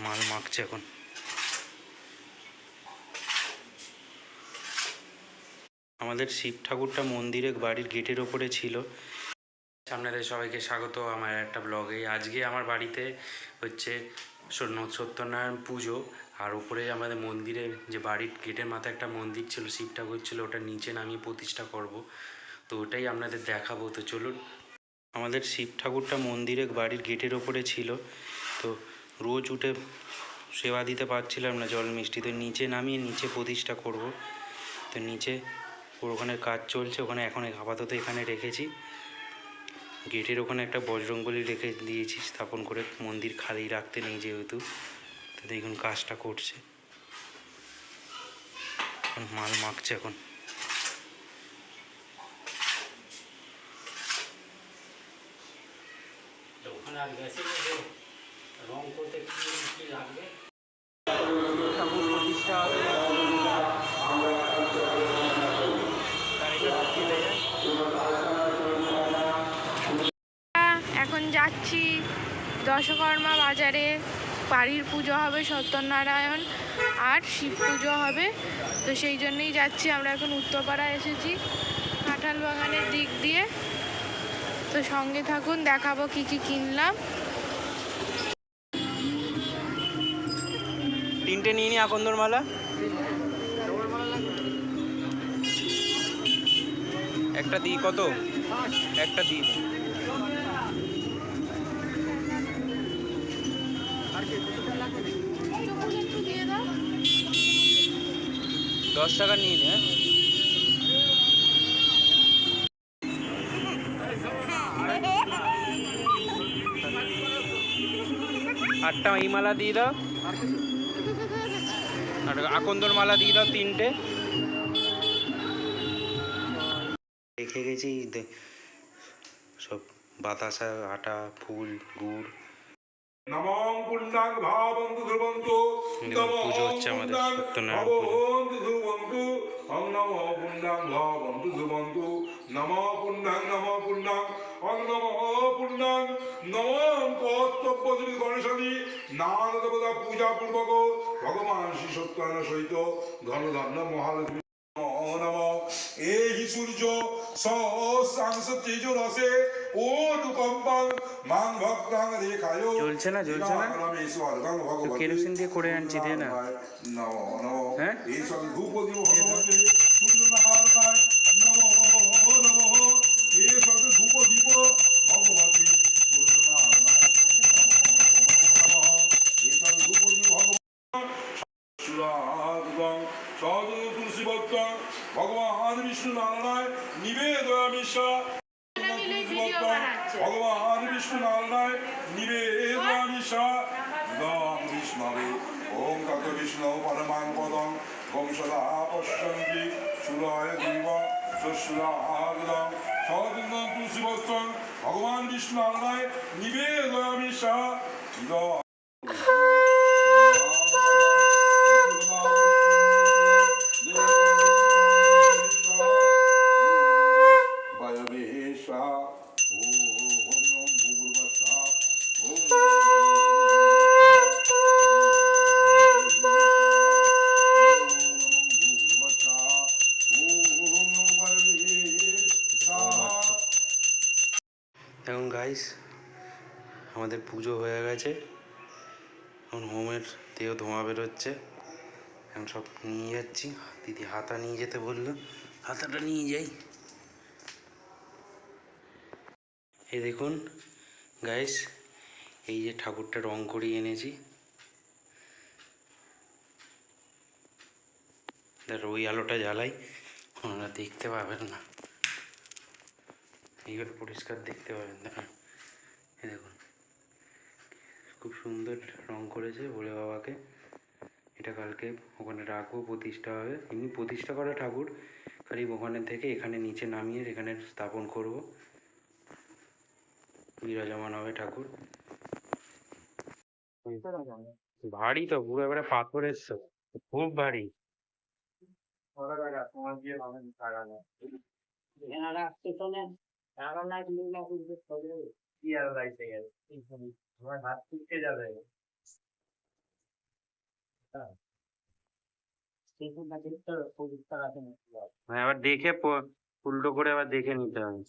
মাল মাখছে এখন। আমাদের শিব ঠাকুরটা মন্দিরে বাড়ির গেটের ওপরে ছিল। আপনাদের সবাইকে স্বাগত আমার একটা ব্লগে। আজকে আমার বাড়িতে হচ্ছে সত্যনারায়ণ পুজো, আর উপরে আমাদের মন্দিরে যে বাড়ির গেটের মাথায় একটা মন্দির ছিল, শিব ঠাকুর ছিল, ওটা নিচে নামিয়ে প্রতিষ্ঠা করব। তো ওটাই আপনাদের দেখাবো। তো চলুন। আমাদের শিব ঠাকুরটা মন্দিরে বাড়ির গেটের ওপরে ছিল, তো রোজ উঠে সেবা দিতে পারছিলাম না জল মিষ্টি, তো নিচে নামিয়ে নিচে প্রতিষ্ঠা করব। তো নিচে ওখানে কাজ চলছে, ওখানে এখন আপাতত এখানে রেখেছি। গেটের ওখানে একটা বজরংবলী রেখে দিয়েছি স্থাপন করে, মন্দির খালি রাখতে নেই যেহেতু। তো দেখুন কাজটা করছে, মাল মাখছে এখন। ঠাকুর প্রতিষ্ঠা হবে, এখন যাচ্ছি দশকর্মা বাজারে। বাড়ির পুজো হবে সত্যনারায়ণ আর শিব পুজো হবে, তো সেই জন্যই যাচ্ছি। আমরা এখন উত্তরপাড়া এসেছি কাঁঠাল বাগানের দিক দিয়ে। তো সঙ্গে থাকুন, দেখাবো কি কি কিনলাম। তিনটে নিয়ে নি আকন্দর মালা, একটা দিই কত, একটা দিই 10 টাকা নিয়ে নে। আটটা এই মালা দিয়ে দাও, আর আকন্দর মালা দিয়ে দাও 3টে। রেখে গেছি সব বাতাসা, আটা, ফুল, গুড়। নমঃ পুণ্যাং ভাবন্তু ধ্রুবন্তু পুজো হচ্ছে আমাদের সত্যনারায়ণ পুজো। ওং নমঃ পুণ্যাং ভাবন্তু ধ্রুবন্তু নমঃ পুণ্যাং ওং নমঃ পুণ্যাং নমঃ কর্তব্য শ্রী গণেশাদি নানা দেবতা পূজা পূর্বক ভগবান শ্রী সত্যনারায়ণ সহিত ধনধান্য মহালক্ষ্মী নমঃ। এই সূর্য সহস্রাংশ তেজ রসে ও রূপম্পাং মান ভক্তাং রেখায় জ্বলছে না তো কেরোসিন দিয়ে করে আনছি, দে না। হ্যাঁ এই সব ধূপ দিব ভগবতে সূর্যনারায়ণ নমঃ নমঃ। এই সব ধূপ দিব ভগবতে সূর্যনারায়ণ নমঃ। এই সব ধূপ দিব ভগবান সুরাগং সদ তুলসী ভক্ত ভগবান বিষ্ণু নারায়ণ নিবেদয়ামিষা। ভগবান বিষ্ণু নারায়ণ নিবেদয়ামিষা বিষ্ণবে। ওম তত বিষ্ণু পরমাং পদং ওম সদা পশ্যন্তি সুরায় দেব সুরাগং সদং তুলসী ভক্তং ভগবান বিষ্ণু নারায়ণ নিবেদয়ামিষা। এখন গাইস আমাদের পুজো হয়ে গেছে, এখন হোমের তেও ধোঁয়া বেরোচ্ছে। এখন সব নিয়ে যাচ্ছি, দিদি হাতা নিয়ে যেতে বললো, হাতাটা নিয়ে যাই। এই দেখুন গাইস, এই যে ঠাকুরটা রং করিয়ে এনেছি, ওই আলোটা জ্বালাই, ওনারা দেখতে পাবেন না, এইগুলো পরিষ্কার দেখতে পাবেন না। এই দেখুন খুব সুন্দর রং করেছে ভোলে বাবাকে। এটা কালকে ওখানে রাখবো, প্রতিষ্ঠা হবে। এমনি প্রতিষ্ঠা করা ঠাকুর, খালি ওখানে থেকে এখানে নিচে নামিয়ে এখানে স্থাপন করব, বিরাজমান হবে ঠাকুর। ভারী তো পুরো এবারে পাথরের, খুব ভারী। হ্যাঁ, আবার দেখে উল্টো করে আবার দেখে নিতে হবে।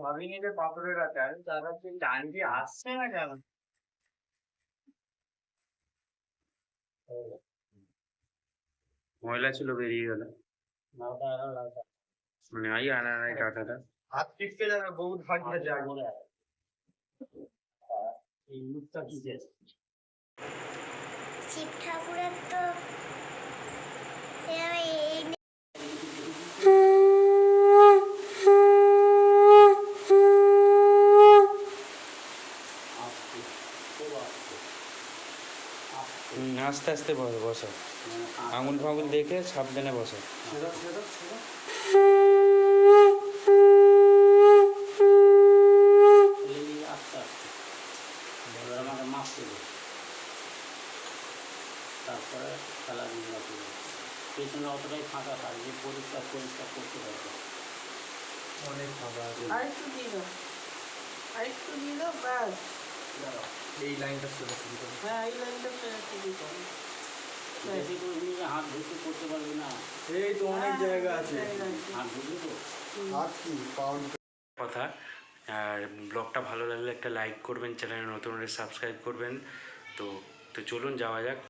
ভাবিনি যে পাথরের আছে আর তারা ডান দিয়ে আসছে না কেন? ময়লা ছিল, বেরিয়ে গেল। মানে আই আনার কাটাটা হাত টিপকে যাবে বহুত ভাগিয়ে যায়। এই লুকটা কি যে শিব ঠাকুরের তো এভাবে এই আস্তে আস্তে বসো, আঙুল ফাঙুল দেখে সাবধানে বসো। তারপরে খেলাধুলা করবে, পেছনে অতটাই ফাঁকা থাকবে, পরিষ্কার পরিষ্কার করতে হবে। অনেক ফাঁকা আছে। আরেকটু দিয়ে দাও, আরেকটু দিয়ে দাও, ব্যাস। এই লাইনটা চলে শুরু করো। হ্যাঁ, এই লাইনটা একটু দিয়ে দাও। বেশি করে নিয়ে হাত ঢুকে করতে পারবি না, এই তো অনেক জায়গা আছে। হাত ঢুকলে তো হাত কি পাউন্ড কথা। আর ব্লগটা ভালো লাগলে একটা লাইক করবেন, চ্যানেলে নতুন হলে সাবস্ক্রাইব করবেন। তো তো চলুন যাওয়া যাক।